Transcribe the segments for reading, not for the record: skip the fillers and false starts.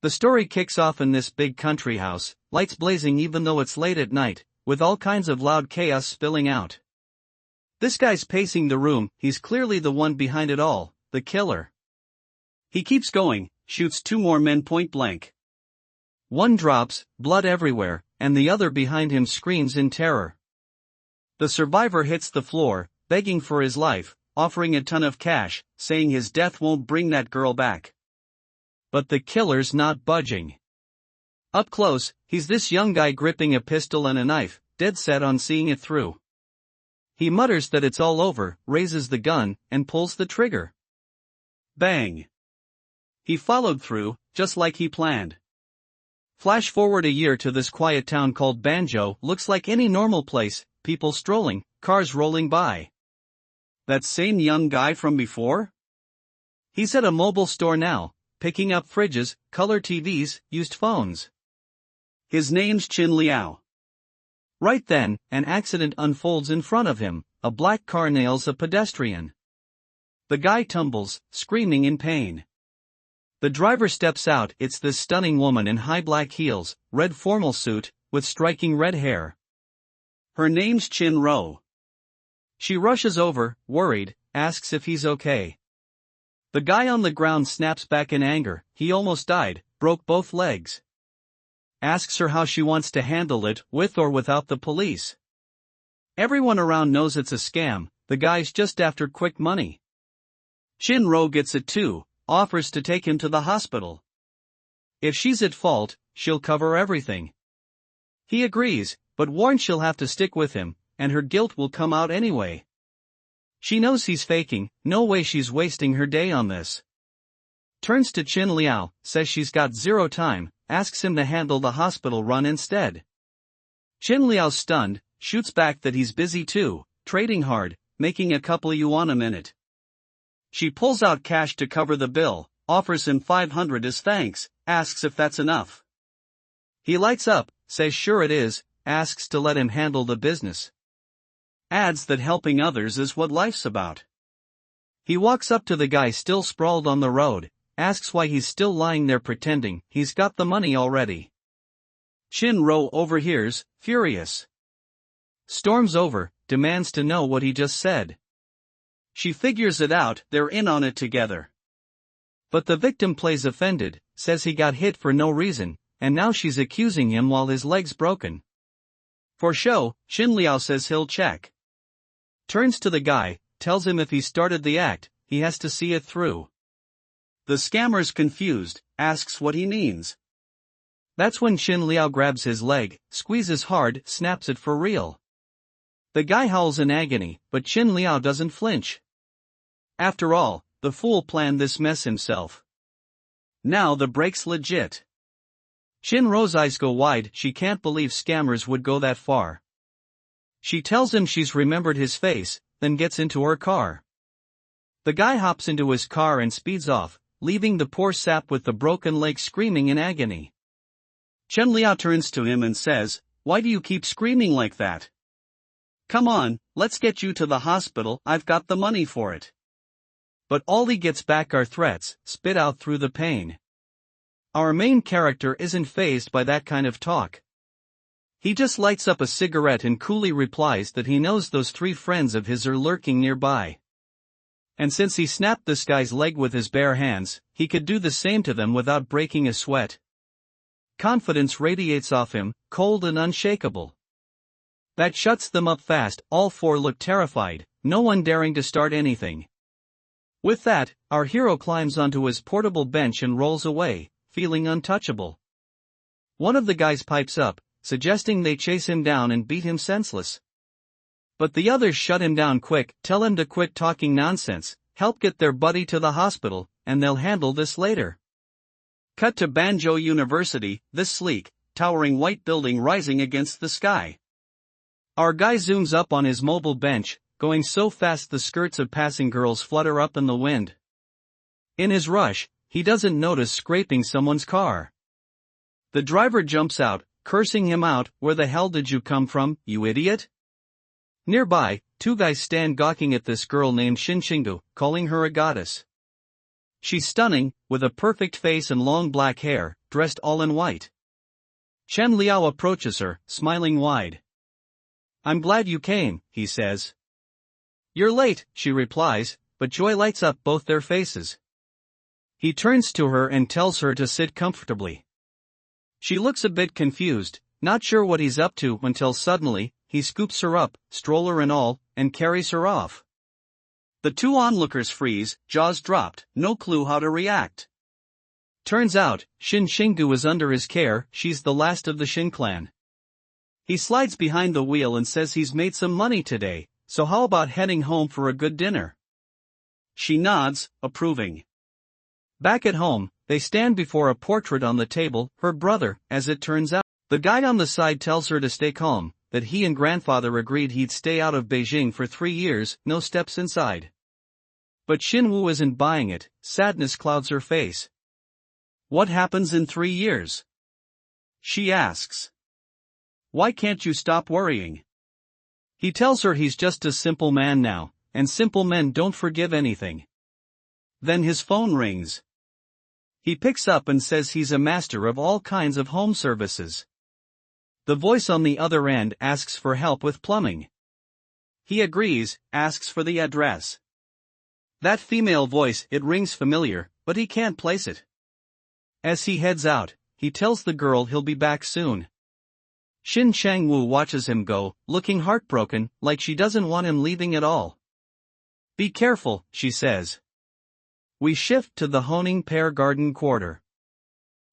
The story kicks off in this big country house, lights blazing even though it's late at night, with all kinds of loud chaos spilling out. This guy's pacing the room, he's clearly the one behind it all, the killer. He keeps going, shoots 2 more men point blank. One drops, blood everywhere, and the other behind him screams in terror. The survivor hits the floor, begging for his life, offering a ton of cash, saying his death won't bring that girl back. But the killer's not budging. Up close, he's this young guy gripping a pistol and a knife, dead set on seeing it through. He mutters that it's all over, raises the gun, and pulls the trigger. Bang! He followed through, just like he planned. Flash forward a year to this quiet town called Banjo. Looks like any normal place, people strolling, cars rolling by. That same young guy from before? He's at a mobile store now, picking up fridges, color TVs, used phones. His name's Chin Liao. Right then, an accident unfolds in front of him. A black car nails a pedestrian. The guy tumbles, screaming in pain. The driver steps out. It's this stunning woman in high black heels, red formal suit, with striking red hair. Her name's Chin Ro. She rushes over, worried, asks if he's okay. The guy on the ground snaps back in anger. He almost died, broke both legs. Asks her how she wants to handle it, with or without the police. Everyone around knows it's a scam, the guy's just after quick money. Chin Ro gets it too, offers to take him to the hospital. If she's at fault, she'll cover everything. He agrees, but warns she'll have to stick with him, and her guilt will come out anyway. She knows he's faking, no way she's wasting her day on this. Turns to Chin Liao, says she's got 0 time, asks him to handle the hospital run instead. Chin Liao's stunned, shoots back that he's busy too, trading hard, making a couple yuan a minute. She pulls out cash to cover the bill, offers him 500 as thanks, asks if that's enough. He lights up, says sure it is, asks to let him handle the business. Adds that helping others is what life's about. He walks up to the guy still sprawled on the road, asks why he's still lying there pretending he's got the money already. Chin Ro overhears, furious. Storms over, demands to know what he just said. She figures it out, they're in on it together. But the victim plays offended, says he got hit for no reason, and now she's accusing him while his leg's broken. For show, Chin Liao says he'll check. Turns to the guy, tells him if he started the act, he has to see it through. The scammer's confused, asks what he means. That's when Chin Liao grabs his leg, squeezes hard, snaps it for real. The guy howls in agony, but Chin Liao doesn't flinch. After all, the fool planned this mess himself. Now the break's legit. Chin Ro's eyes go wide, she can't believe scammers would go that far. She tells him she's remembered his face, then gets into her car. The guy hops into his car and speeds off, leaving the poor sap with the broken leg screaming in agony. Chin Liao turns to him and says, "Why do you keep screaming like that? Come on, let's get you to the hospital, I've got the money for it." But all he gets back are threats, spit out through the pain. Our main character isn't fazed by that kind of talk. He just lights up a cigarette and coolly replies that he knows those 3 friends of his are lurking nearby. And since he snapped this guy's leg with his bare hands, he could do the same to them without breaking a sweat. Confidence radiates off him, cold and unshakable. That shuts them up fast, all 4 look terrified, no one daring to start anything. With that, our hero climbs onto his portable bench and rolls away, feeling untouchable. One of the guys pipes up, suggesting they chase him down and beat him senseless. But the others shut him down quick, tell him to quit talking nonsense, help get their buddy to the hospital, and they'll handle this later. Cut to Banjo University, this sleek, towering white building rising against the sky. Our guy zooms up on his mobile bench, going so fast the skirts of passing girls flutter up in the wind. In his rush, he doesn't notice scraping someone's car. The driver jumps out, cursing him out, "Where the hell did you come from, you idiot?" Nearby, 2 guys stand gawking at this girl named Xinqingdu, calling her a goddess. She's stunning, with a perfect face and long black hair, dressed all in white. Chen Liao approaches her, smiling wide. "I'm glad you came," he says. "You're late," she replies, but joy lights up both their faces. He turns to her and tells her to sit comfortably. She looks a bit confused, not sure what he's up to until suddenly, he scoops her up, stroller and all, and carries her off. The two onlookers freeze, jaws dropped, no clue how to react. Turns out, Shin Shingu is under his care, she's the last of the Shin clan. He slides behind the wheel and says he's made some money today, so how about heading home for a good dinner? She nods, approving. Back at home, they stand before a portrait on the table, her brother, as it turns out. The guy on the side tells her to stay calm, that he and grandfather agreed he'd stay out of Beijing for 3 years, no steps inside. But Xinwu isn't buying it, sadness clouds her face. What happens in 3 years? She asks. Why can't you stop worrying? He tells her he's just a simple man now, and simple men don't forgive anything. Then his phone rings. He picks up and says he's a master of all kinds of home services. The voice on the other end asks for help with plumbing. He agrees, asks for the address. That female voice, it rings familiar, but he can't place it. As he heads out, he tells the girl he'll be back soon. Shin Changwu watches him go, looking heartbroken, like she doesn't want him leaving at all. Be careful, she says. We shift to the Honing Pear Garden Quarter.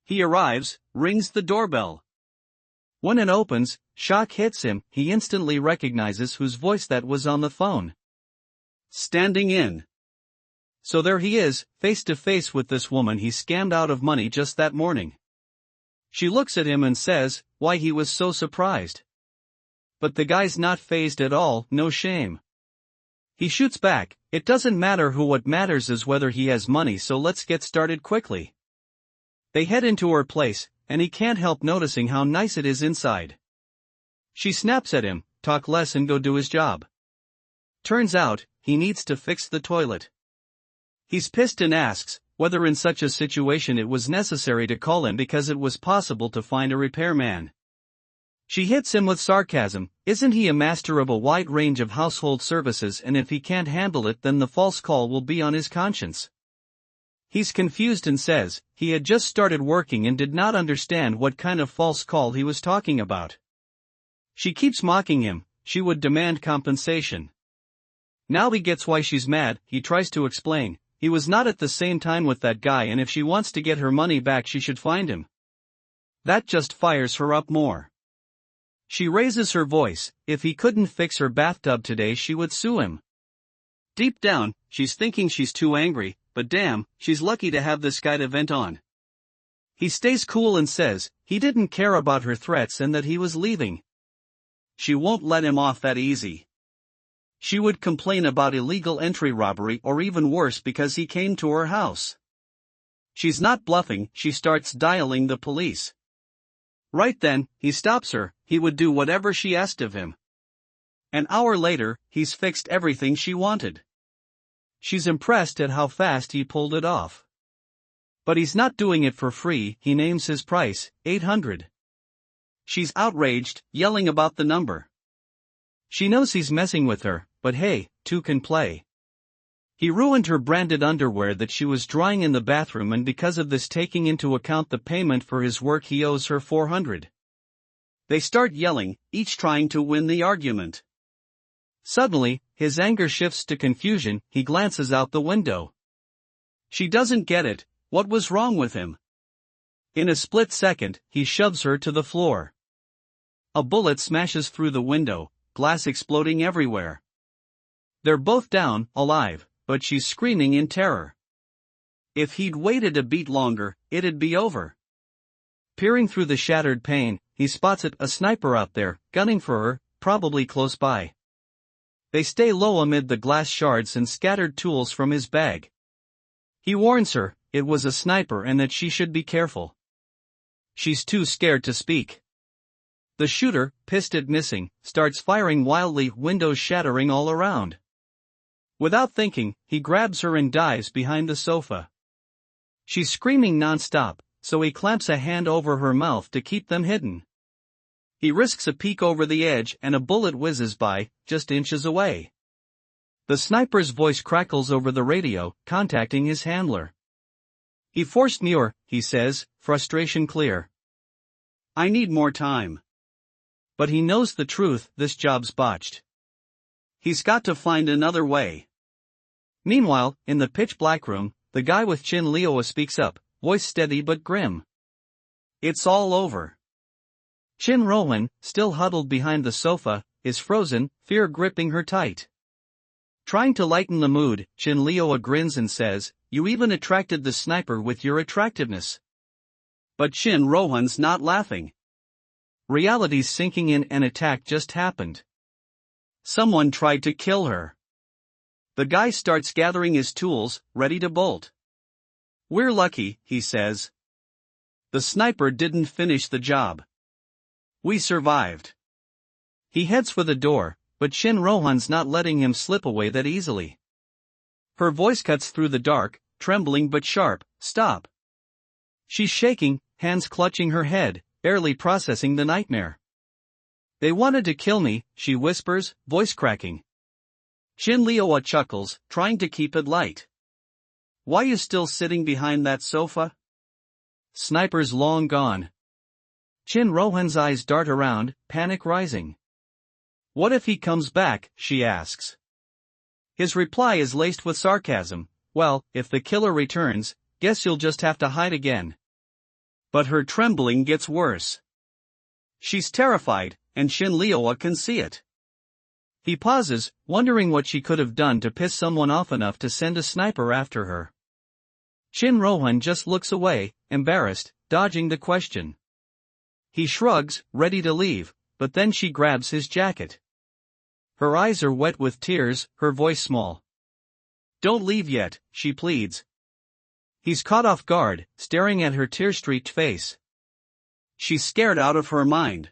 He arrives, rings the doorbell. When it opens, shock hits him, he instantly recognizes whose voice that was on the phone. Standing in. So there he is, face to face with this woman he scammed out of money just that morning. She looks at him and says, why he was so surprised. But the guy's not fazed at all, no shame. He shoots back, it doesn't matter who, what matters is whether he has money, so let's get started quickly. They head into her place, and he can't help noticing how nice it is inside. She snaps at him, talk less and go do his job. Turns out, he needs to fix the toilet. He's pissed and asks whether in such a situation it was necessary to call him because it was possible to find a repairman. She hits him with sarcasm, isn't he a master of a wide range of household services, and if he can't handle it then the false call will be on his conscience. He's confused and says he had just started working and did not understand what kind of false call he was talking about. She keeps mocking him, she would demand compensation. Now he gets why she's mad, he tries to explain. He was not at the same time with that guy, and if she wants to get her money back she should find him. That just fires her up more. She raises her voice, if he couldn't fix her bathtub today she would sue him. Deep down, she's thinking she's too angry, but damn, she's lucky to have this guy to vent on. He stays cool and says he didn't care about her threats and that he was leaving. She won't let him off that easy. She would complain about illegal entry robbery or even worse because he came to her house. She's not bluffing, she starts dialing the police. Right then, he stops her, he would do whatever she asked of him. An hour later, he's fixed everything she wanted. She's impressed at how fast he pulled it off. But he's not doing it for free, he names his price, 800. She's outraged, yelling about the number. She knows he's messing with her, but hey, two can play. He ruined her branded underwear that she was drying in the bathroom, and because of this, taking into account the payment for his work, he owes her 400. They start yelling, each trying to win the argument. Suddenly, his anger shifts to confusion, he glances out the window. She doesn't get it, what was wrong with him? In a split second, he shoves her to the floor. A bullet smashes through the window, glass exploding everywhere. They're both down, alive, but she's screaming in terror. If he'd waited a beat longer, it'd be over. Peering through the shattered pane, he spots a sniper out there, gunning for her, probably close by. They stay low amid the glass shards and scattered tools from his bag. He warns her, it was a sniper and that she should be careful. She's too scared to speak. The shooter, pissed at missing, starts firing wildly, windows shattering all around. Without thinking, he grabs her and dives behind the sofa. She's screaming non-stop, so he clamps a hand over her mouth to keep them hidden. He risks a peek over the edge and a bullet whizzes by, just inches away. The sniper's voice crackles over the radio, contacting his handler. He forced Muir, he says, frustration clear. I need more time. But he knows the truth, this job's botched. He's got to find another way. Meanwhile, in the pitch-black room, the guy with Chin Leoa speaks up, voice steady but grim. It's all over. Chin Rowan, still huddled behind the sofa, is frozen, fear gripping her tight. Trying to lighten the mood, Chin Leoa grins and says, you even attracted the sniper with your attractiveness. But Chin Rowan's not laughing. Reality's sinking in, an attack just happened. Someone tried to kill her. The guy starts gathering his tools, ready to bolt. We're lucky, he says. The sniper didn't finish the job. We survived. He heads for the door, but Shin Rohan's not letting him slip away that easily. Her voice cuts through the dark, trembling but sharp, stop. She's shaking, hands clutching her head, barely processing the nightmare. They wanted to kill me, she whispers, voice cracking. Chin Leoa chuckles, trying to keep it light. Why you still sitting behind that sofa? Sniper's long gone. Chin Rohan's eyes dart around, panic rising. What if he comes back, she asks. His reply is laced with sarcasm, well, if the killer returns, guess you'll just have to hide again. But her trembling gets worse. She's terrified, and Shin Leoa can see it. He pauses, wondering what she could have done to piss someone off enough to send a sniper after her. Chin Rohan just looks away, embarrassed, dodging the question. He shrugs, ready to leave, but then she grabs his jacket. Her eyes are wet with tears, her voice small. Don't leave yet, she pleads. He's caught off guard, staring at her tear-streaked face. She's scared out of her mind.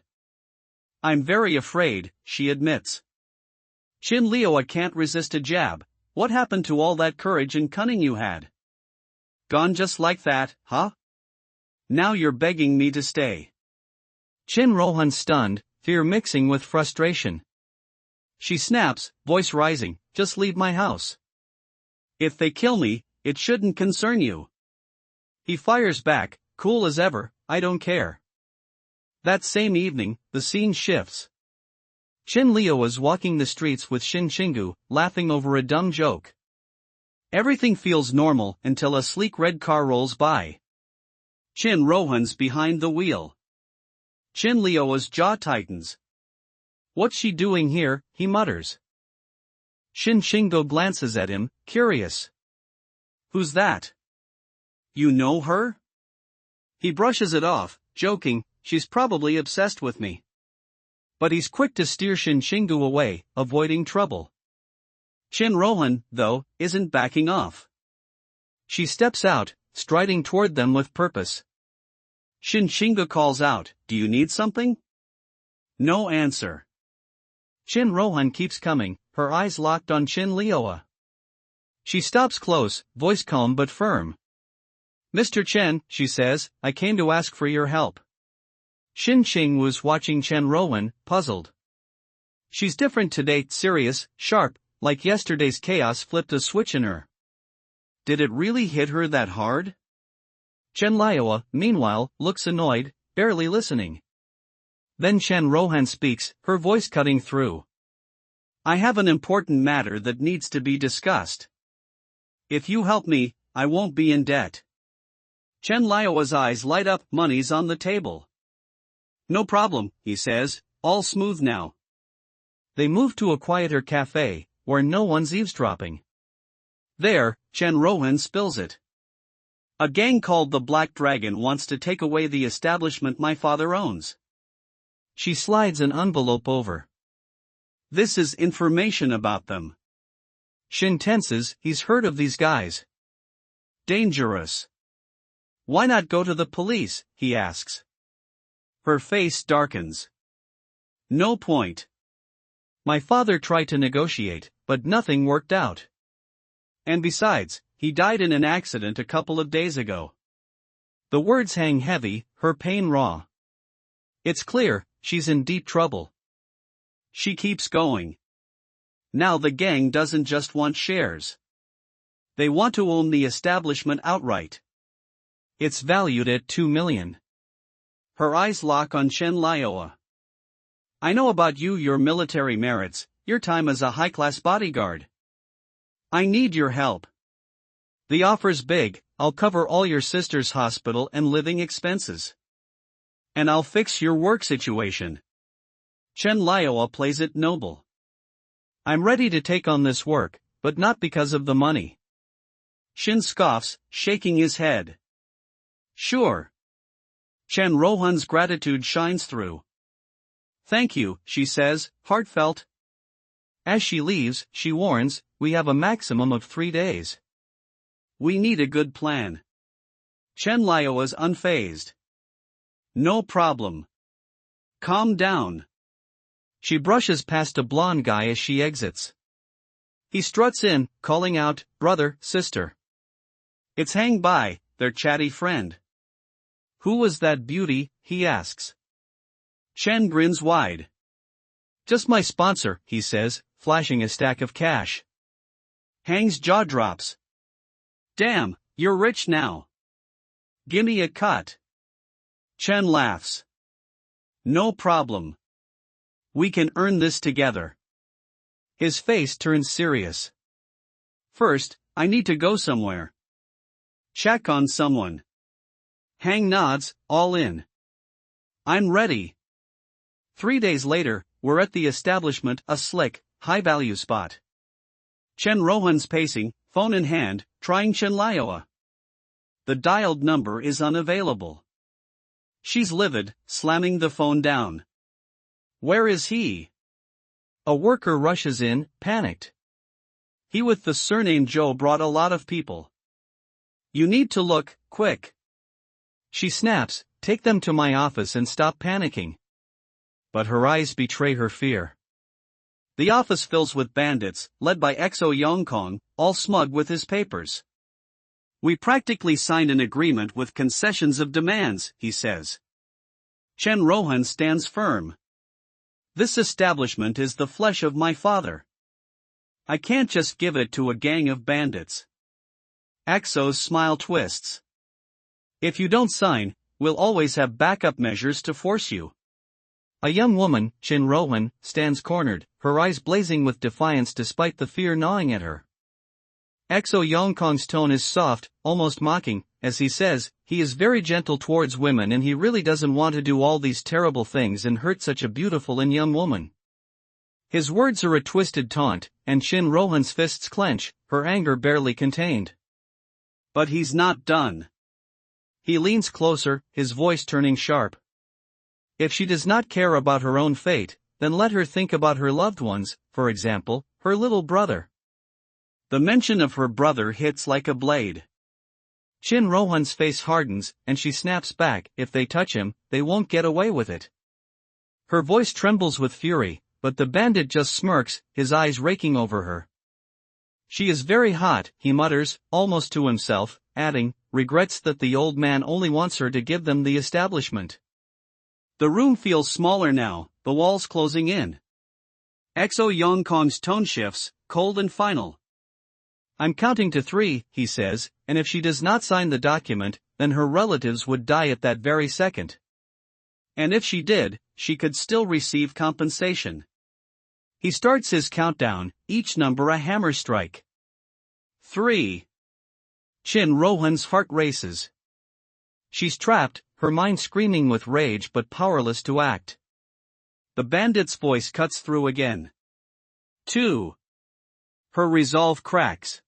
I'm very afraid, she admits. Chin Leoa can't resist a jab. What happened to all that courage and cunning you had? Gone just like that, huh? Now you're begging me to stay. Chin Rohan stunned, fear mixing with frustration. She snaps, voice rising, just leave my house. If they kill me, it shouldn't concern you. He fires back, cool as ever, I don't care. That same evening, the scene shifts. Chin Leo is walking the streets with Shin Chingu, laughing over a dumb joke. Everything feels normal until a sleek red car rolls by. Chin Rohan's behind the wheel. Chin Leo's jaw tightens. What's she doing here, he mutters. Shin Chingu glances at him, curious. Who's that? You know her? He brushes it off, joking, she's probably obsessed with me. But he's quick to steer Shin Chingu away, avoiding trouble. Chin Rohan, though, isn't backing off. She steps out, striding toward them with purpose. Shin Chingu calls out, do you need something? No answer. Chin Rohan keeps coming, her eyes locked on Chin Leoa. She stops close, voice calm but firm. Mr. Chen, she says, I came to ask for your help. Shin Ching was watching Chen Rowan, puzzled. She's different today, serious, sharp, like yesterday's chaos flipped a switch in her. Did it really hit her that hard? Chen Leoa, meanwhile, looks annoyed, barely listening. Then Chen Rohan speaks, her voice cutting through. I have an important matter that needs to be discussed. If you help me, I won't be in debt. Chen Leoa's eyes light up, money's on the table. No problem, he says, all smooth now. They move to a quieter cafe, where no one's eavesdropping. There, Chen Rohan spills it. A gang called the Black Dragon wants to take away the establishment my father owns. She slides an envelope over. This is information about them. Shin tenses, he's heard of these guys. Dangerous. Why not go to the police, he asks. Her face darkens. No point. My father tried to negotiate, but nothing worked out. And besides, he died in an accident a couple of days ago. The words hang heavy, her pain raw. It's clear, she's in deep trouble. She keeps going. Now the gang doesn't just want shares. They want to own the establishment outright. It's valued at 2 million. Her eyes lock on Chen Lioa. I know about you, your military merits, your time as a high-class bodyguard. I need your help. The offer's big. I'll cover all your sister's hospital and living expenses. And I'll fix your work situation. Chen Lioa plays it noble. I'm ready to take on this work, but not because of the money. Shin scoffs, shaking his head. Sure. Chen Rohan's gratitude shines through. Thank you, she says, heartfelt. As she leaves, she warns, we have a maximum of 3 days. We need a good plan. Chen Lio is unfazed. No problem. Calm down. She brushes past a blonde guy as she exits. He struts in, calling out, brother, sister. It's Hang Bai, their chatty friend. Who was that beauty, he asks. Chen grins wide. Just my sponsor, he says, flashing a stack of cash. Hang's jaw drops. Damn, you're rich now. Gimme a cut. Chen laughs. No problem. We can earn this together. His face turns serious. First, I need to go somewhere. Check on someone. Hang nods, all in. I'm ready. 3 days later, we're at the establishment, a slick, high-value spot. Chen Rohan's pacing, phone in hand, trying Chen Lioa. The dialed number is unavailable. She's livid, slamming the phone down. Where is he? A worker rushes in, panicked. He with the surname Joe brought a lot of people. You need to look, quick. She snaps, take them to my office and stop panicking. But her eyes betray her fear. The office fills with bandits, led by XO Yongkong, all smug with his papers. We practically signed an agreement with concessions of demands, he says. Chen Rohan stands firm. This establishment is the flesh of my father. I can't just give it to a gang of bandits. XO's smile twists. If you don't sign, we'll always have backup measures to force you. A young woman, Chen Rohan, stands cornered, her eyes blazing with defiance despite the fear gnawing at her. XO Yongkong's tone is soft, almost mocking, as he says, he is very gentle towards women and he really doesn't want to do all these terrible things and hurt such a beautiful and young woman. His words are a twisted taunt, and Chen Rohan's fists clench, her anger barely contained. But he's not done. He leans closer, his voice turning sharp. If she does not care about her own fate, then let her think about her loved ones, for example, her little brother. The mention of her brother hits like a blade. Chen Rohan's face hardens, and she snaps back, if they touch him, they won't get away with it. Her voice trembles with fury, but the bandit just smirks, his eyes raking over her. She is very hot, he mutters, almost to himself, adding, regrets that the old man only wants her to give them the establishment. The room feels smaller now, the walls closing in. XO Yongkong's tone shifts, cold and final. I'm counting to 3, he says, and if she does not sign the document, then her relatives would die at that very second. And if she did, she could still receive compensation. He starts his countdown, each number a hammer strike. 3. Chen Rohan's heart races. She's trapped, her mind screaming with rage but powerless to act. The bandit's voice cuts through again. 2. Her resolve cracks.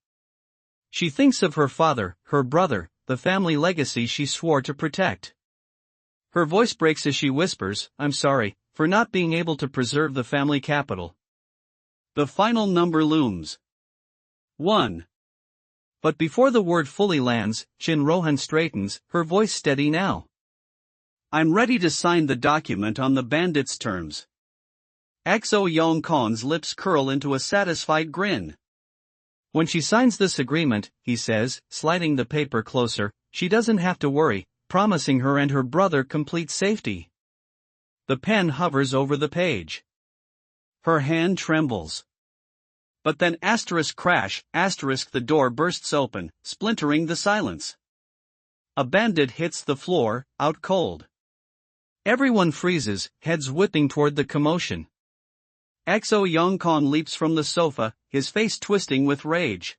She thinks of her father, her brother, the family legacy she swore to protect. Her voice breaks as she whispers, I'm sorry, for not being able to preserve the family capital. The final number looms. 1. But before the word fully lands, Chen Rohan straightens, her voice steady now. I'm ready to sign the document on the bandit's terms. XO Yongkong's lips curl into a satisfied grin. When she signs this agreement, he says, sliding the paper closer, she doesn't have to worry, promising her and her brother complete safety. The pen hovers over the page. Her hand trembles. But then crash, the door bursts open, splintering the silence. A bandit hits the floor, out cold. Everyone freezes, heads whipping toward the commotion. XO Yongkong leaps from the sofa, his face twisting with rage.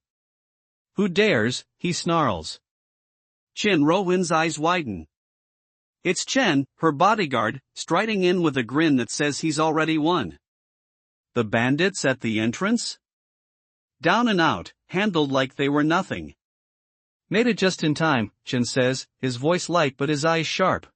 Who dares, he snarls. Chin Rowan's eyes widen. It's Chen, her bodyguard, striding in with a grin that says he's already won. The bandits at the entrance? Down and out, handled like they were nothing. Made it just in time, Chen says, his voice light but his eyes sharp.